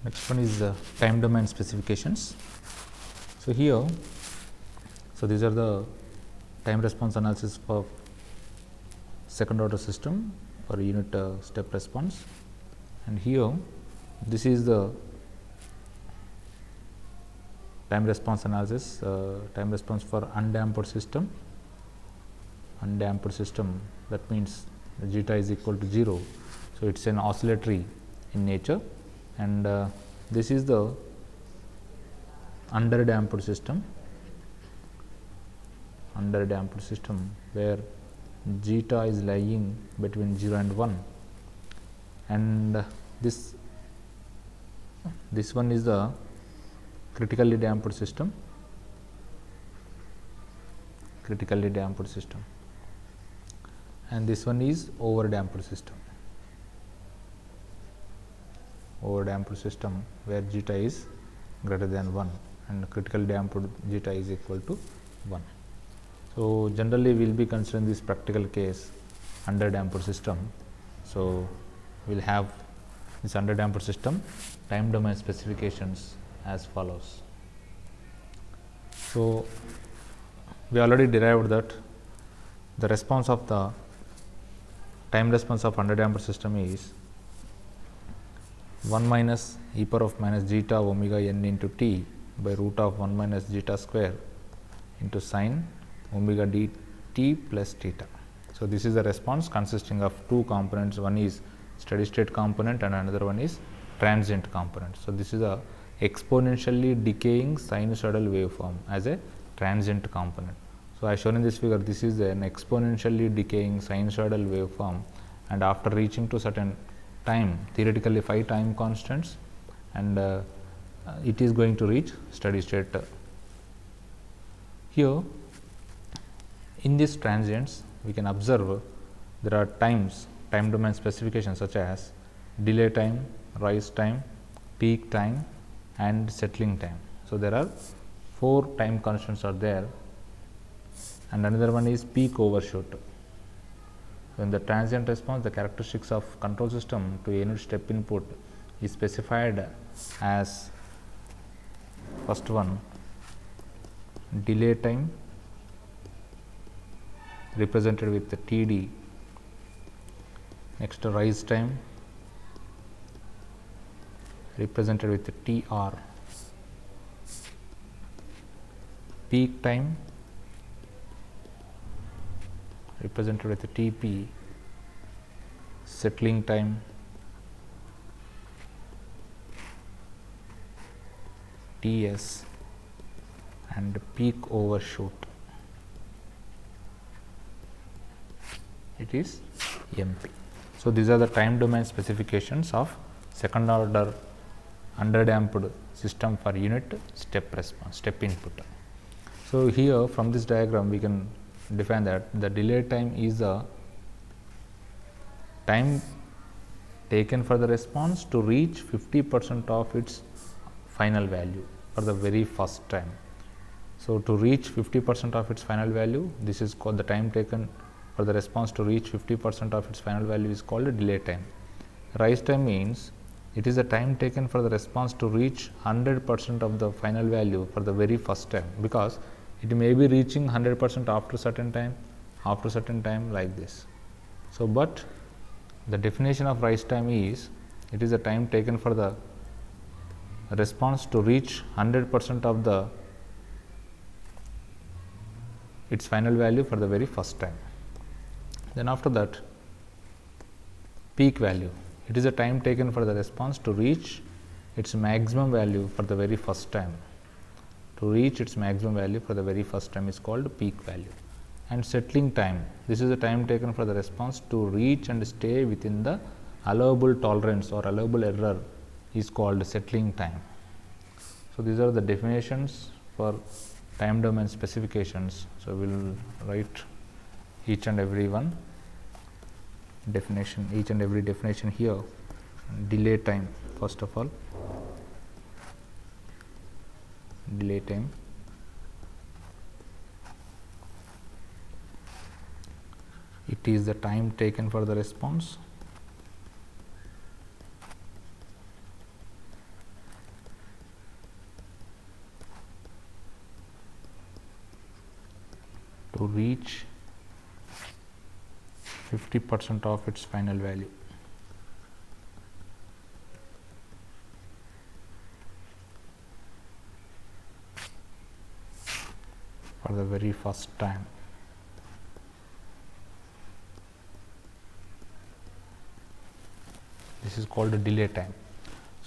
Next one is time domain specifications. So here, these are the time response analysis for second order system or unit step response, and here this is the time response analysis, time response for undamped system. Undamped system, that means zeta is equal to 0. So, it is an oscillatory in nature, and this is the underdamped system. Underdamped system where zeta is lying between 0 and 1, and this one is the critically damped system. Critically damped system, and this one is overdamped system. Overdamped system where zeta is greater than 1 and critically damped zeta is equal to 1. So, generally we will be considering this practical case underdamped system. So, we will have this underdamped system time domain specifications as follows. So, we already derived that the response of the time response of underdamped system is 1 minus e power of minus zeta omega n into t by root of 1 minus zeta square into sine omega d t plus theta. So, this is the response consisting of two components, one is steady state component and another one is transient component. So, this is a exponentially decaying sinusoidal waveform as a transient component. So, I shown in this figure, this is an exponentially decaying sinusoidal waveform, and after reaching to certain time, theoretically 5 time constants, and it is going to reach steady state. Here in these transients we can observe there are time domain specifications such as delay time, rise time, peak time and settling time. So, there are 4 time constants are there, and another one is peak overshoot. So, in the transient response, the characteristics of control system to unit step input is specified as first one delay time represented with the TD, next rise time represented with the TR, peak time represented with the TP, settling time TS and peak overshoot, it is MP. So, these are the time domain specifications of second order underdamped system for unit step response, step input. So, here from this diagram we can define that the delay time is the time taken for the response to reach 50% of its final value for the very first time. So, to reach 50% of its final value, this is called the time taken for the response to reach 50% of its final value is called a delay time. Rise time means it is the time taken for the response to reach 100% of the final value for the very first time, because it may be reaching 100% after certain time like this. So, but the definition of rise time is it is the time taken for the response to reach 100% of the its final value for the very first time. Then after that, peak value, it is a time taken for the response to reach its maximum value for the very first time. To reach its maximum value for the very first time is called peak value. And settling time, this is the time taken for the response to reach and stay within the allowable tolerance or allowable error is called settling time. So, these are the definitions for time domain specifications. So, we will write each and every one definition, each and every definition here. Delay time, first of all, delay time, it is the time taken for the response to reach 50% of its final value. For the very first time. This is called a delay time.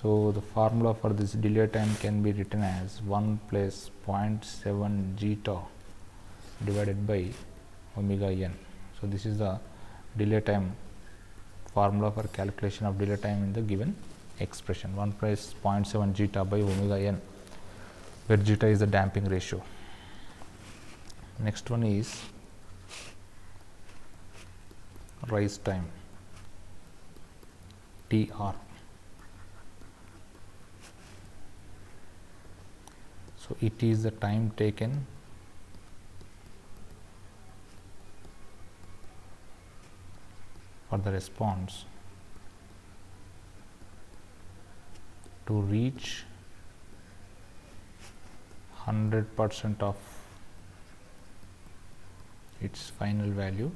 So the formula for this delay time can be written as 1 plus 0.7 zeta divided by omega n. So this is the delay time formula for calculation of delay time in the given expression, 1 plus 0.7 zeta by omega n, where zeta is the damping ratio. Next one is rise time, TR. So it is the time taken for the response to reach 100% of its final value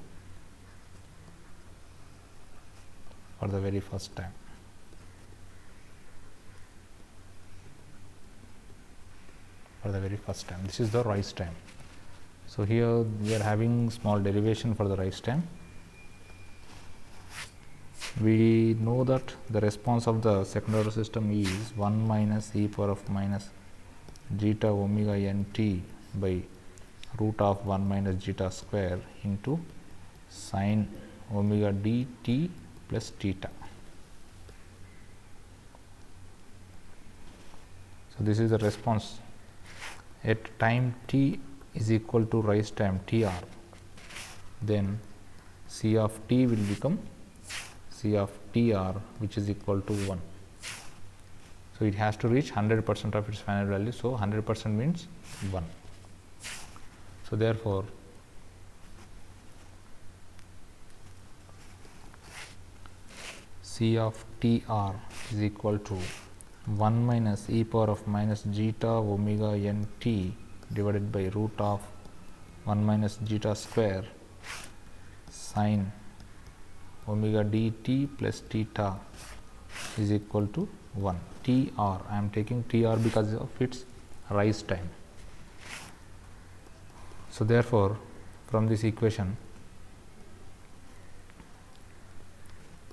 for the very first time. For the very first time, this is the rise time. So here we are having small derivation for the rise time. We know that the response of the second order system is 1 minus e power of minus zeta omega n t by root of 1 minus zeta square into sine omega d t plus theta. So this is the response at time t is equal to rise time TR. Then C of t will become C of TR, which is equal to 1. So it has to reach 100% of its final value. So 100% means 1. So therefore, C of TR is equal to 1 minus e power of minus zeta omega n t divided by root of 1 minus zeta square sine omega d t plus theta is equal to 1. TR, I am taking TR because of its rise time. So therefore, from this equation,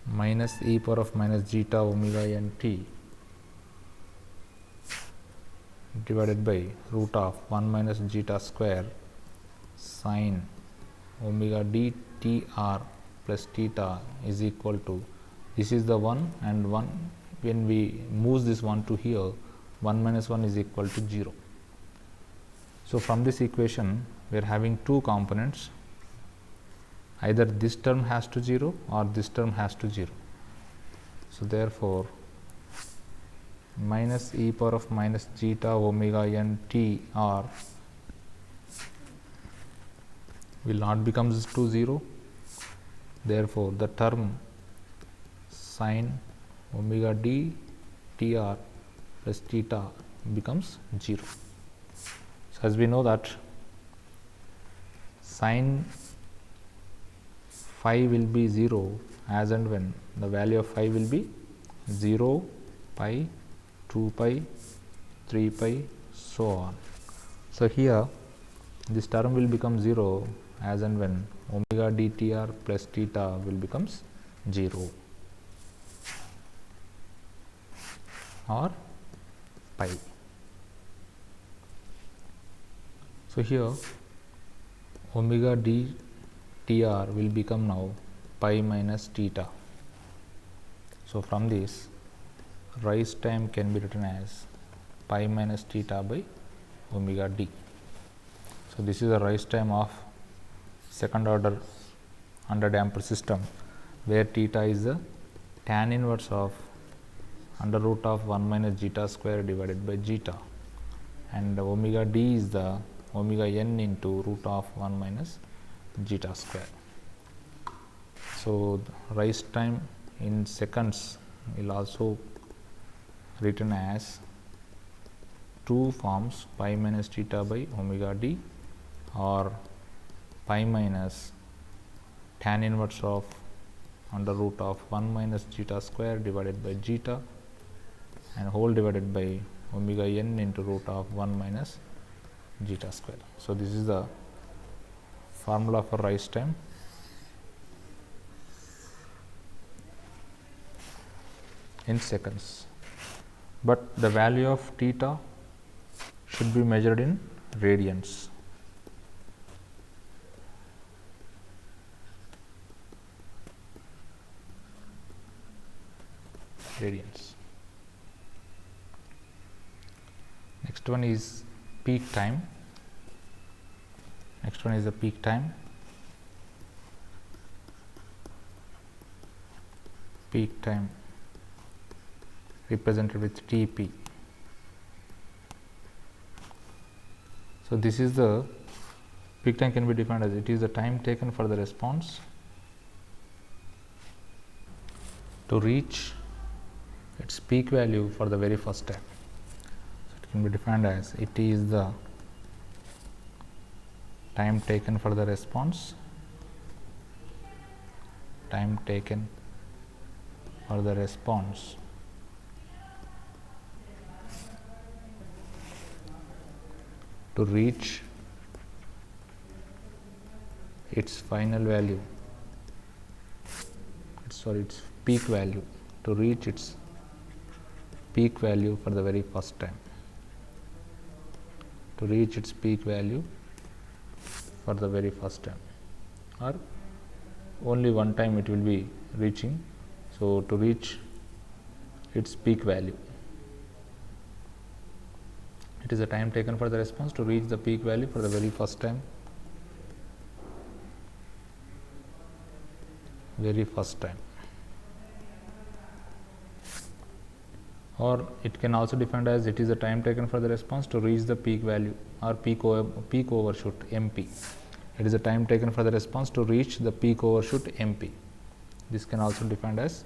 minus e power of minus zeta omega n t divided by root of 1 minus zeta square sine omega d TR plus theta is equal to, this is the 1 and 1, when we move this 1 to here, 1 minus 1 is equal to 0. So from this equation, we are having two components, either this term has to 0 or this term has to 0. So therefore, minus e power of minus zeta omega n t r will not become to 0. Therefore, the term sine omega d tr plus theta becomes 0. So as we know that sine phi will be 0 as and when the value of phi will be 0, pi, 2 pi, 3 pi, so on. So here this term will become 0 as and when omega dtr plus theta will becomes 0 or pi. So here omega dtr will become now pi minus theta. So from this, rise time can be written as pi minus theta by omega d. So this is the rise time of second order under damper system, where theta is the tan inverse of under root of 1 minus zeta square divided by zeta, and omega d is the omega n into root of 1 minus zeta square. So rise time in seconds will also written as two forms, pi minus theta by omega d or pi minus tan inverse of under root of 1 minus zeta square divided by zeta and whole divided by omega n into root of 1 minus zeta square. So, this is the formula for rise time. In seconds, but the value of theta should be measured in radians. Next one is peak time. Next one is the peak time. Peak time represented with Tp. So, this is the peak time can be defined as it is the time taken for the response to reach its peak value for the very first time. So, it can be defined as it is the time taken for the response to reach its final value, its peak value, to reach its peak value for the very first time, or only one time it will be reaching. So, to reach its peak value, it is the time taken for the response to reach the peak value for the very first time. Or it can also defined as it is the time taken for the response to reach the peak value or peak overshoot MP. It is the time taken for the response to reach the peak overshoot MP. This can also defined as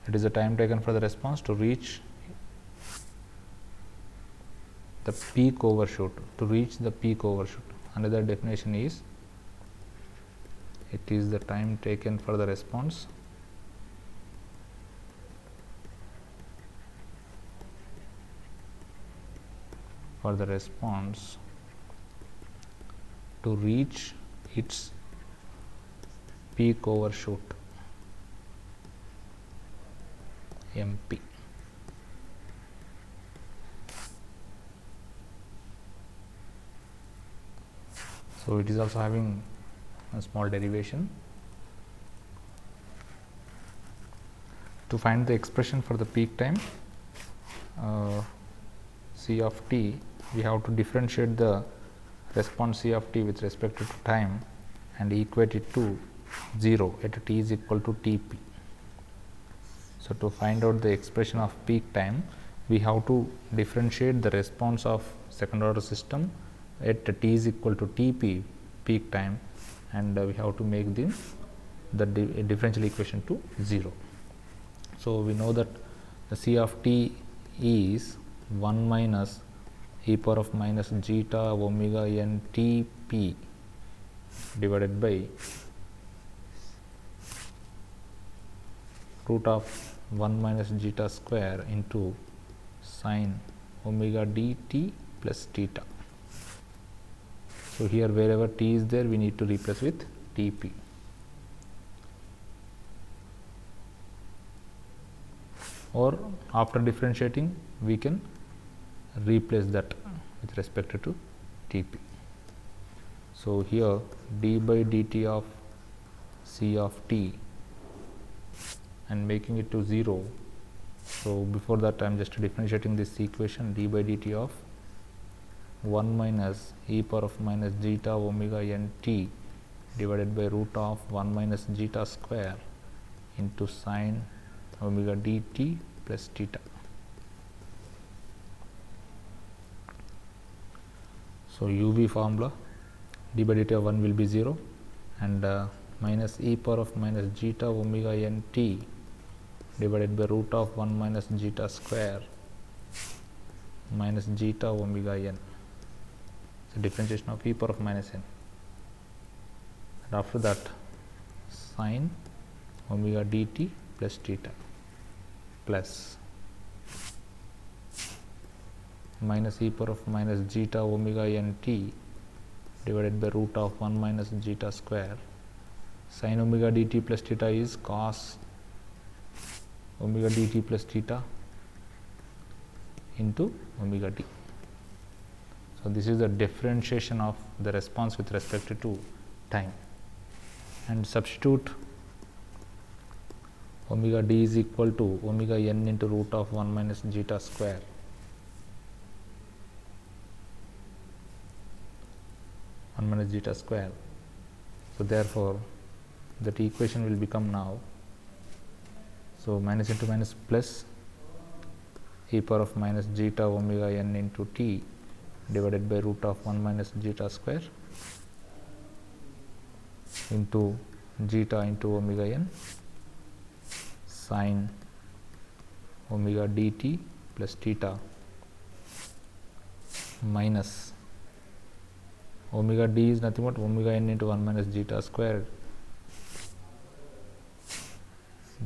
it is the time taken for the response to reach the peak overshoot, Another definition is it is the time taken for the response to reach its peak overshoot MP. So, it is also having a small derivation. To find the expression for the peak time C of t, we have to differentiate the response C of t with respect to time and equate it to 0 at t is equal to Tp. So, to find out the expression of peak time, we have to differentiate the response of second order system at t is equal to Tp peak time, and we have to make the differential equation to 0. So, we know that the C of t is 1 minus e power of minus zeta omega n T p divided by root of 1 minus zeta square into sin omega dt plus theta. So, here wherever t is there, we need to replace with Tp. Or after differentiating, we can replace that with respect to Tp. So, here d by dt of C of t and making it to 0. So, before that I am just differentiating this equation d by dt of 1 minus e power of minus zeta omega n t divided by root of 1 minus zeta square into sin omega dt plus theta. So, uv formula d by dt of 1 will be 0 and minus e power of minus zeta omega n t divided by root of 1 minus zeta square minus zeta omega n. So, differentiation of e power of minus n. and after that sine omega dt plus theta plus minus e power of minus zeta omega n t divided by root of 1 minus zeta square. Sin omega dt plus theta is cos omega dt plus theta into omega t. So, this is the differentiation of the response with respect to time, and substitute omega d is equal to omega n into root of 1 minus zeta square. Zeta square. So, therefore, that equation will become now, so minus into minus plus e power of minus zeta omega n into t divided by root of 1 minus zeta square into zeta into omega n sin omega dt plus theta minus omega d is nothing but omega n into 1 minus zeta square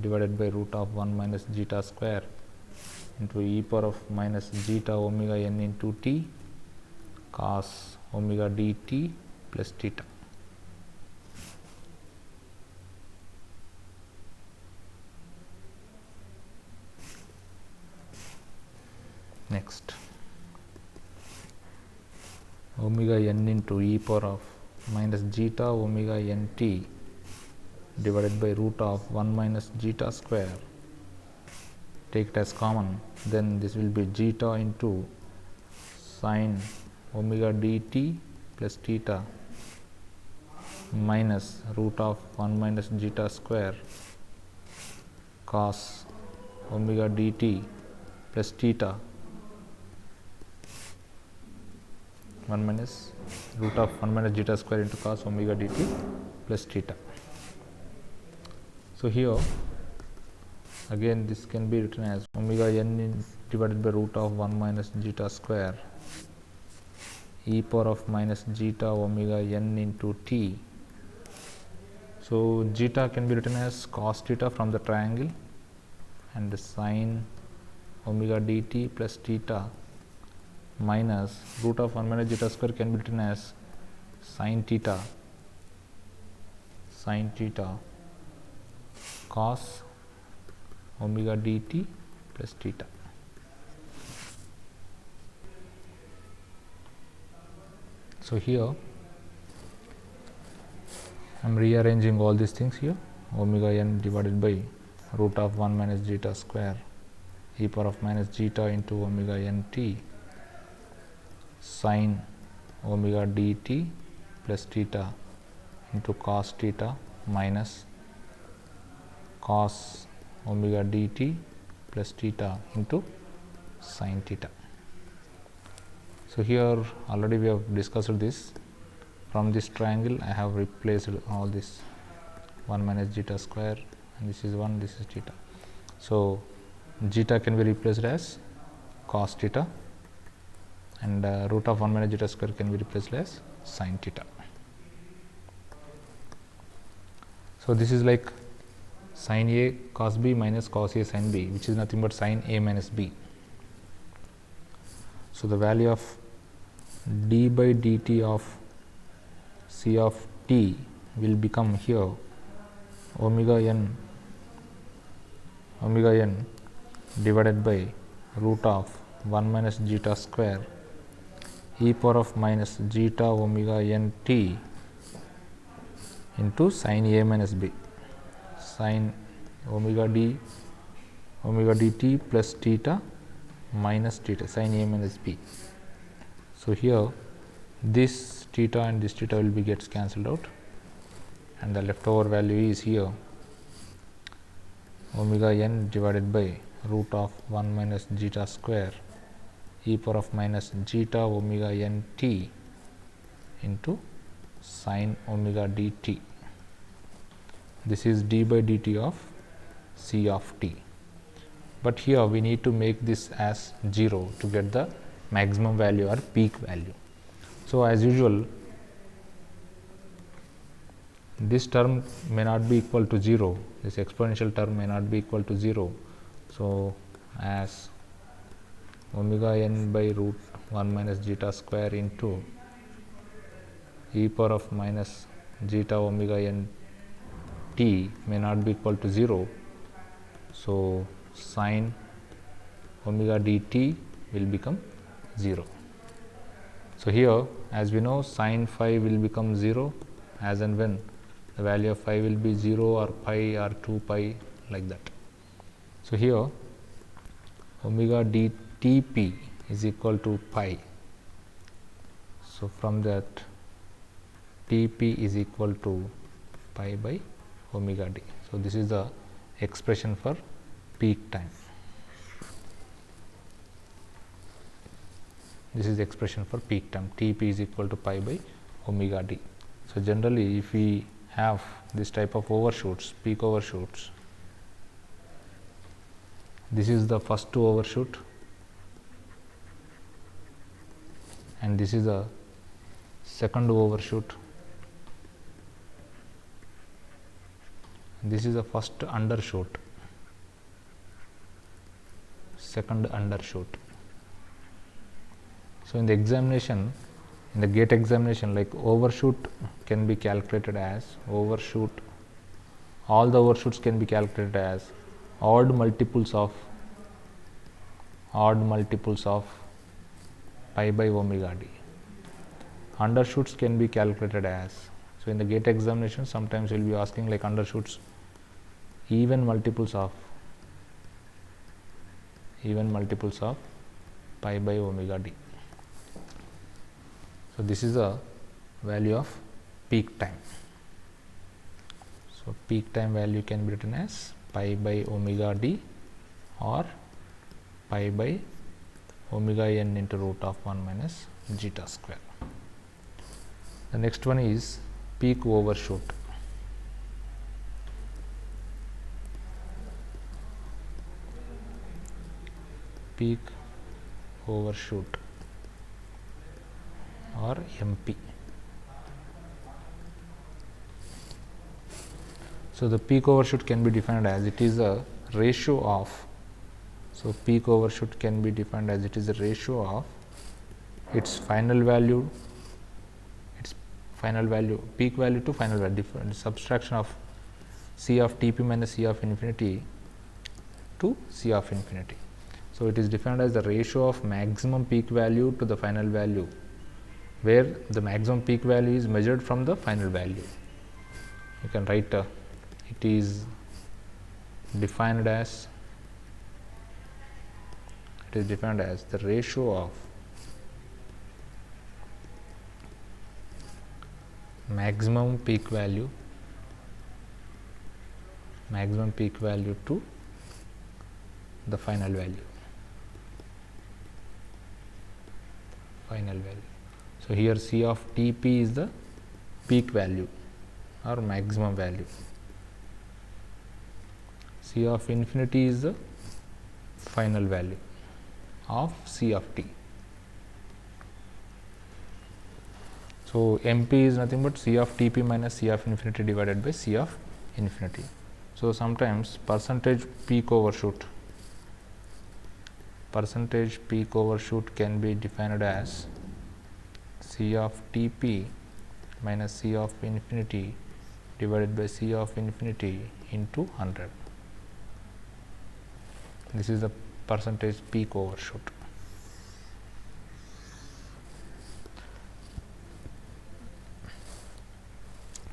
divided by root of 1 minus zeta square into e power of minus zeta omega n into t cos omega dt plus theta. Next, omega n into e power of minus zeta omega n t divided by root of 1 minus zeta square, take it as common, then this will be zeta into sin omega dt plus theta minus root of 1 minus zeta square cos omega dt plus theta 1 minus root of 1 minus zeta square into cos omega dt plus theta. So, here again this can be written as omega n divided by root of 1 minus zeta square e power of minus zeta omega n into t. So, zeta can be written as cos theta from the triangle, and sin omega dt plus theta minus root of 1 minus zeta square can be written as sin theta cos omega dt plus theta. So, here I am rearranging all these things here, omega n divided by root of 1 minus zeta square e power of minus zeta into omega n t sin omega dt plus theta into cos theta minus cos omega dt plus theta into sin theta. So, here already we have discussed this. From this triangle I have replaced all this 1 minus zeta square, and this is 1, this is theta. So, zeta can be replaced as cos theta, and root of 1 minus zeta square can be replaced as sin theta. So, this is like sin A cos B minus cos A sin B, which is nothing but sin A minus B. So, the value of d by dt of c of t will become here omega n divided by root of 1 minus zeta square e power of minus zeta omega n t into sin A minus B, sin omega dt plus theta minus theta sin A minus B. So, here this theta and this theta will be gets cancelled out, and the leftover value is here omega n divided by root of 1 minus zeta square e power of minus zeta omega n t into sin omega dt. This is d by dt of c of t, but here we need to make this as 0 to get the maximum value or peak value. So, as usual this term may not be equal to 0, this exponential term may not be equal to 0. So, as omega n by root 1 minus zeta square into e power of minus zeta omega n t may not be equal to 0. So, sin omega dt will become 0. So, here as we know sin phi will become 0 as and when the value of phi will be 0 or pi or 2 pi, like that. So, here omega dtp is equal to pi. So, from that Tp is equal to pi by omega d. So, this is the expression for peak time. This is the expression for peak time. Tp is equal to pi by omega d. So, generally if we have this type of overshoots, peak overshoots, this is the first to overshoot and this is the second to overshoot. This is the first undershoot, second undershoot. So, in the examination, in the gate examination, like overshoot can be calculated as overshoot, all the overshoots can be calculated as odd multiples of pi by omega d. Undershoots can be calculated as, so in the gate examination sometimes we will be asking like undershoots even multiples of pi by omega d. So, this is the value of peak time. So, peak time value can be written as pi by omega d or pi by omega n into root of 1 minus zeta square. The next one is peak overshoot. Peak overshoot or MP. So, the peak overshoot can be defined as it is a ratio of, so peak overshoot can be defined as it is a ratio of its final value, peak value to final value, different subtraction of C of Tp minus C of infinity to C of infinity. So, it is defined as the ratio of maximum peak value to the final value, where the maximum peak value is measured from the final value. You can write it is defined as the ratio of maximum peak value to the final value. So, here C of Tp is the peak value or maximum value, C of infinity is the final value of C of t. So, MP is nothing but C of Tp minus C of infinity divided by C of infinity. So, sometimes percentage peak overshoot can be defined as C of Tp minus C of infinity divided by C of infinity into 100. This is the percentage peak overshoot.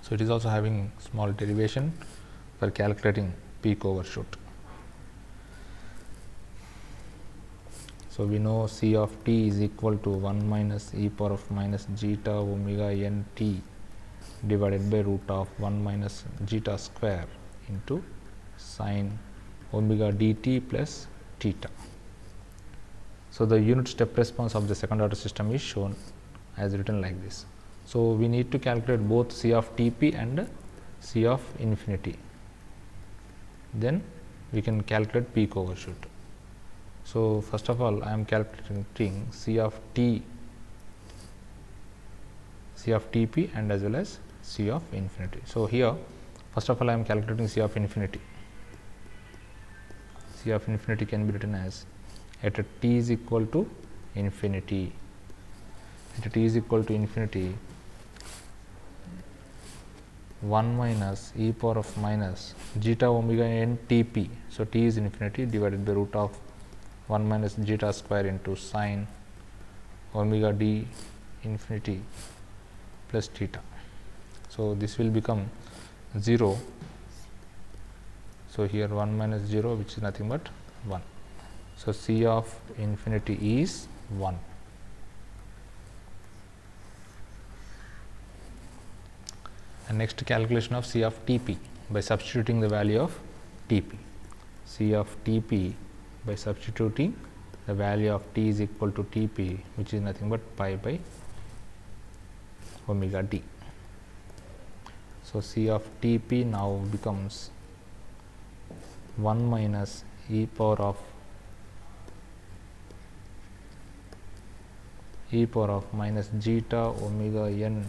So, it is also having small derivation for calculating peak overshoot. So, we know C of t is equal to 1 minus e power of minus zeta omega n t divided by root of 1 minus zeta square into sin omega dt plus theta. So, the unit step response of the second order system is shown as written like this. So, we need to calculate both C of Tp and C of infinity, then we can calculate peak overshoot. So, first of all I am calculating C of Tp and as well as C of infinity. So here first of all I am calculating C of infinity. C of infinity can be written as at a t is equal to infinity. At t is equal to infinity, 1 minus e power of minus zeta omega n Tp. So t is infinity divided by root of 1 minus zeta square into sine omega d infinity plus theta. So this will become 0. So here 1 minus 0, which is nothing but 1. So C of infinity is 1. And next calculation of C of Tp by substituting the value of Tp. C of Tp by substituting the value of t is equal to Tp, which is nothing but pi by omega d. So C of Tp now becomes 1 minus e power of minus zeta omega n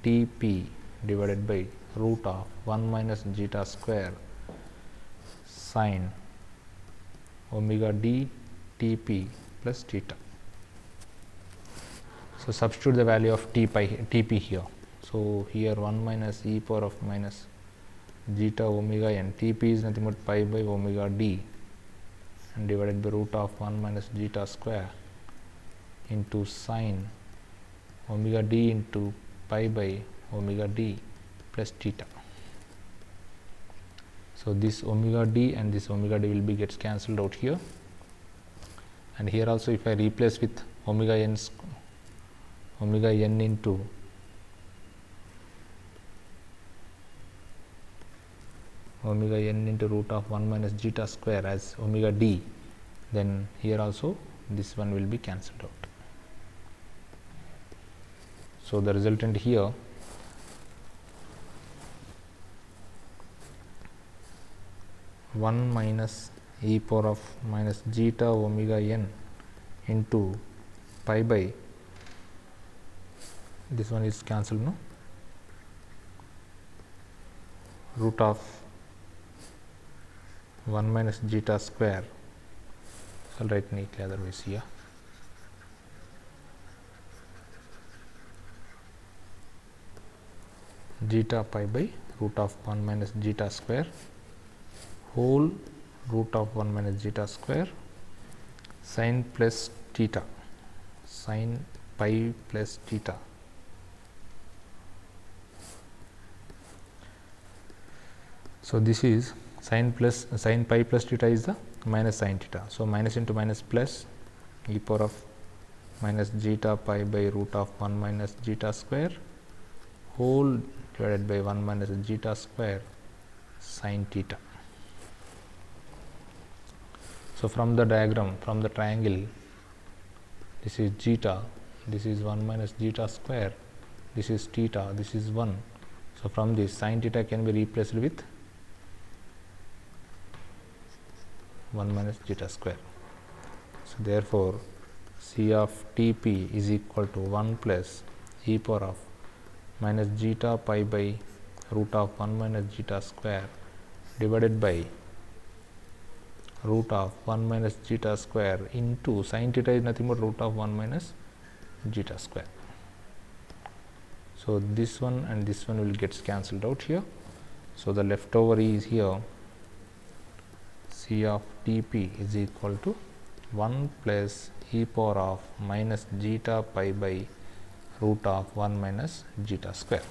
Tp divided by root of 1 minus zeta square sine omega d Tp plus theta. So substitute the value of Tp here. So here 1 minus e power of minus zeta omega n, Tp is nothing but pi by omega d and divided by root of 1 minus zeta square into sine omega d into pi by omega d plus theta. So this omega d and this omega d will be gets cancelled out here, and here also if I replace with omega n into root of 1 minus zeta square as omega d, then here also this one will be cancelled out. So the resultant here (1 minus e power of minus zeta omega n into pi by) this one is cancelled, no? Root of 1 minus zeta square. So I'll write neatly otherwise here. Zeta pi by root of 1 minus zeta square whole root of 1 minus zeta square sine plus theta, sine pi plus theta. So this is sine pi plus theta is the minus sine theta. So minus into minus plus e power of minus zeta pi by root of 1 minus zeta square whole divided by 1 minus zeta square sine theta. So from the diagram, from the triangle, this is zeta, this is 1 minus zeta square, this is theta, this is 1. So from this sine theta can be replaced with 1 minus zeta square. So therefore C of Tp is equal to 1 plus e power of minus zeta pi by root of 1 minus zeta square divided by root of 1 minus zeta square into sine theta is nothing but root of 1 minus zeta square. So this one and this one will get cancelled out here. So the leftover is here C of Tp is equal to 1 plus e power of minus zeta pi by root of 1 minus zeta square.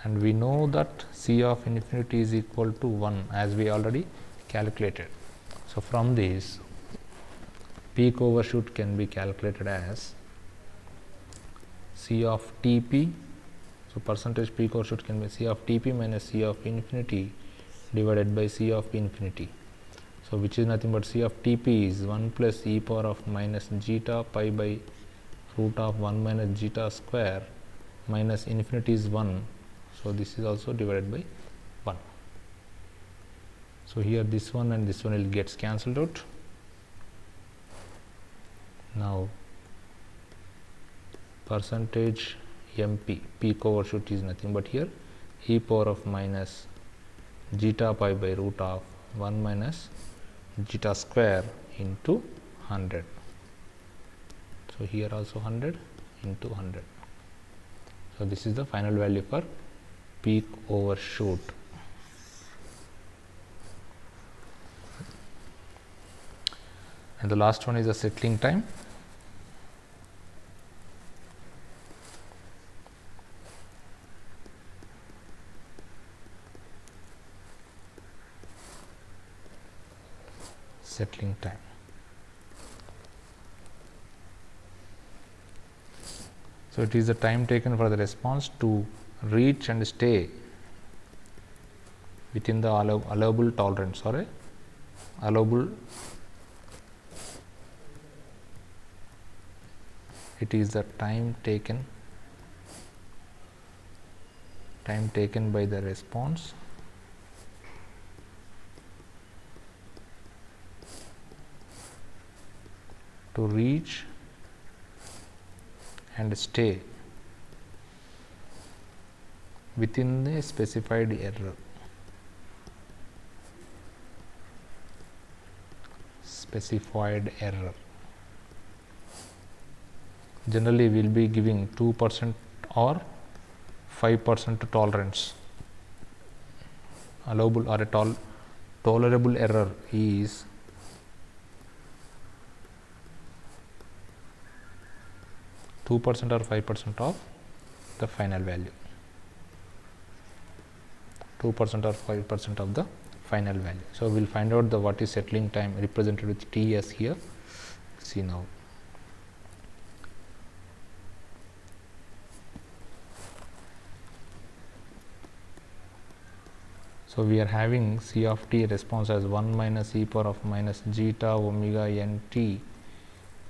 And we know that C of infinity is equal to 1 as we already calculated. So from this peak overshoot can be calculated as C of Tp. So percentage peak overshoot can be C of Tp minus C of infinity divided by C of infinity. So which is nothing but C of Tp is 1 plus e power of minus zeta pi by root of 1 minus zeta square minus infinity is 1. So this is also divided by 1. So here this one and this one will gets cancelled out. Now percentage MP, peak overshoot is nothing but here e power of minus zeta pi by root of 1 minus zeta square into 100. So here also 100 into 100. So this is the final value for peak overshoot. And the last one is the settling time. Settling time. So it is the time taken for the response to reach and stay within the allowable tolerance, or allowable. It is the time taken by the response to reach and stay within the specified error. Generally we will be giving 2% or 5% tolerance. Allowable or a tolerable error is 2% or 5% of the final value. 2% or 5% of the final value. So we will find out the what is settling time represented with Ts here. See now. So we are having C of t response as 1 minus e power of minus zeta omega n t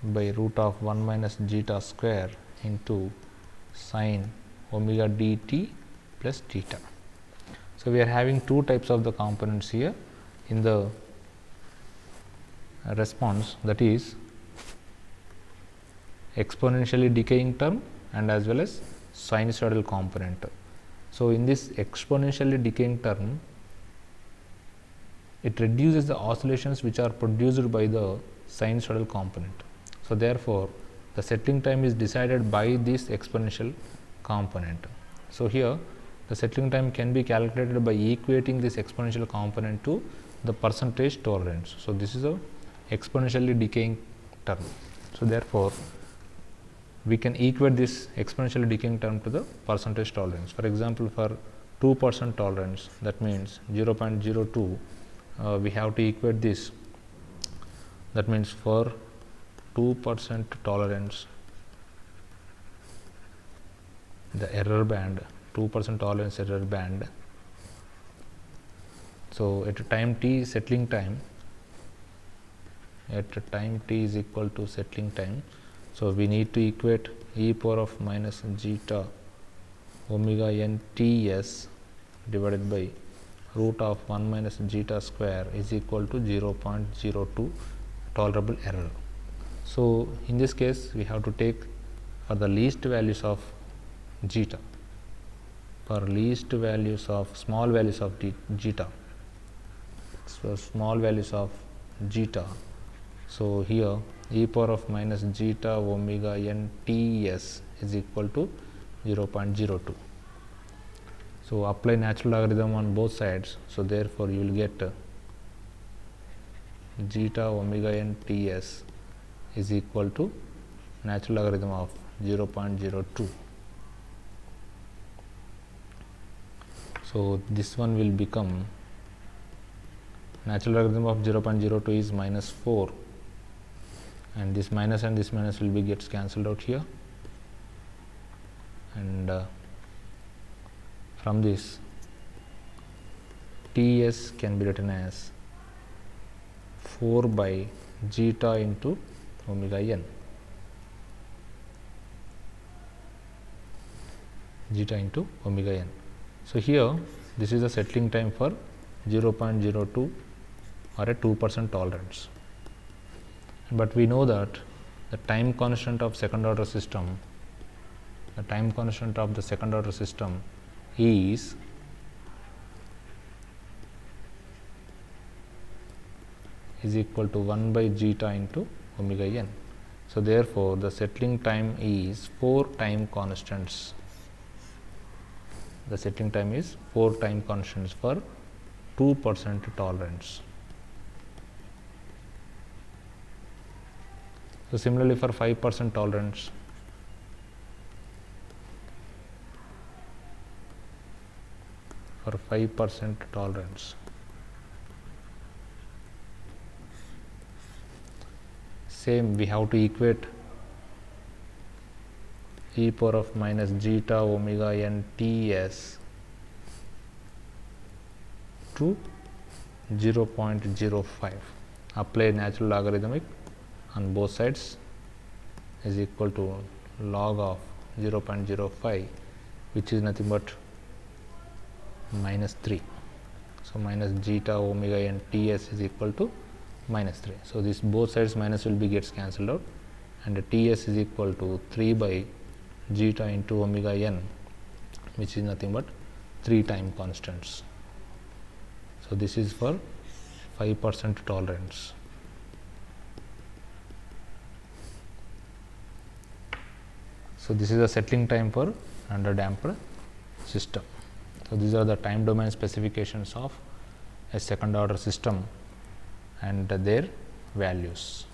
by root of 1 minus zeta square into sine omega dt plus theta. So we are having two types of the components here in the response, that is exponentially decaying term and as well as sinusoidal component. So in this exponentially decaying term, it reduces the oscillations which are produced by the sinusoidal component. So therefore the settling time is decided by this exponential component. So here the settling time can be calculated by equating this exponential component to the percentage tolerance. So this is a exponentially decaying term. So therefore we can equate this exponentially decaying term to the percentage tolerance. For example, for 2% tolerance, that means 0.02, we have to equate this. That means for 2% tolerance, the error band, 2% tolerance error band. So at time t settling time, at time t is equal to settling time. So we need to equate e power of minus zeta omega n ts divided by root of 1 minus zeta square is equal to 0.02 tolerable error. So in this case we have to take for the least values of zeta, for least values of small values of zeta. So small values of zeta. So here e power of minus zeta omega n ts is equal to 0.02. So apply natural logarithm on both sides. So therefore you will get zeta omega n ts is equal to natural logarithm of 0.02. So this one will become natural logarithm of 0.02 is minus 4, and this minus will be gets cancelled out here, and from this Ts can be written as 4 by zeta into omega n, zeta into omega n. So here this is the settling time for 0.02 or a 2% tolerance, but we know that the time constant of second order system the time constant of the second order system is equal to 1 by zeta into omega n. So, therefore, the settling time is 4 time constants. The settling time is 4 time constants for 2% tolerance. So, similarly for 5% tolerance, same we have to equate e power of minus zeta omega n Ts to 0.05. Apply natural logarithmic on both sides is equal to log of 0.05, which is nothing but minus 3. So, minus zeta omega n Ts is equal to minus 3. So, this both sides minus will be gets cancelled out, and the Ts is equal to 3 by zeta into omega n, which is nothing but 3 time constants. So, this is for 5% tolerance. So, this is the settling time for underdamped system. So, these are the time domain specifications of a second order system and their values.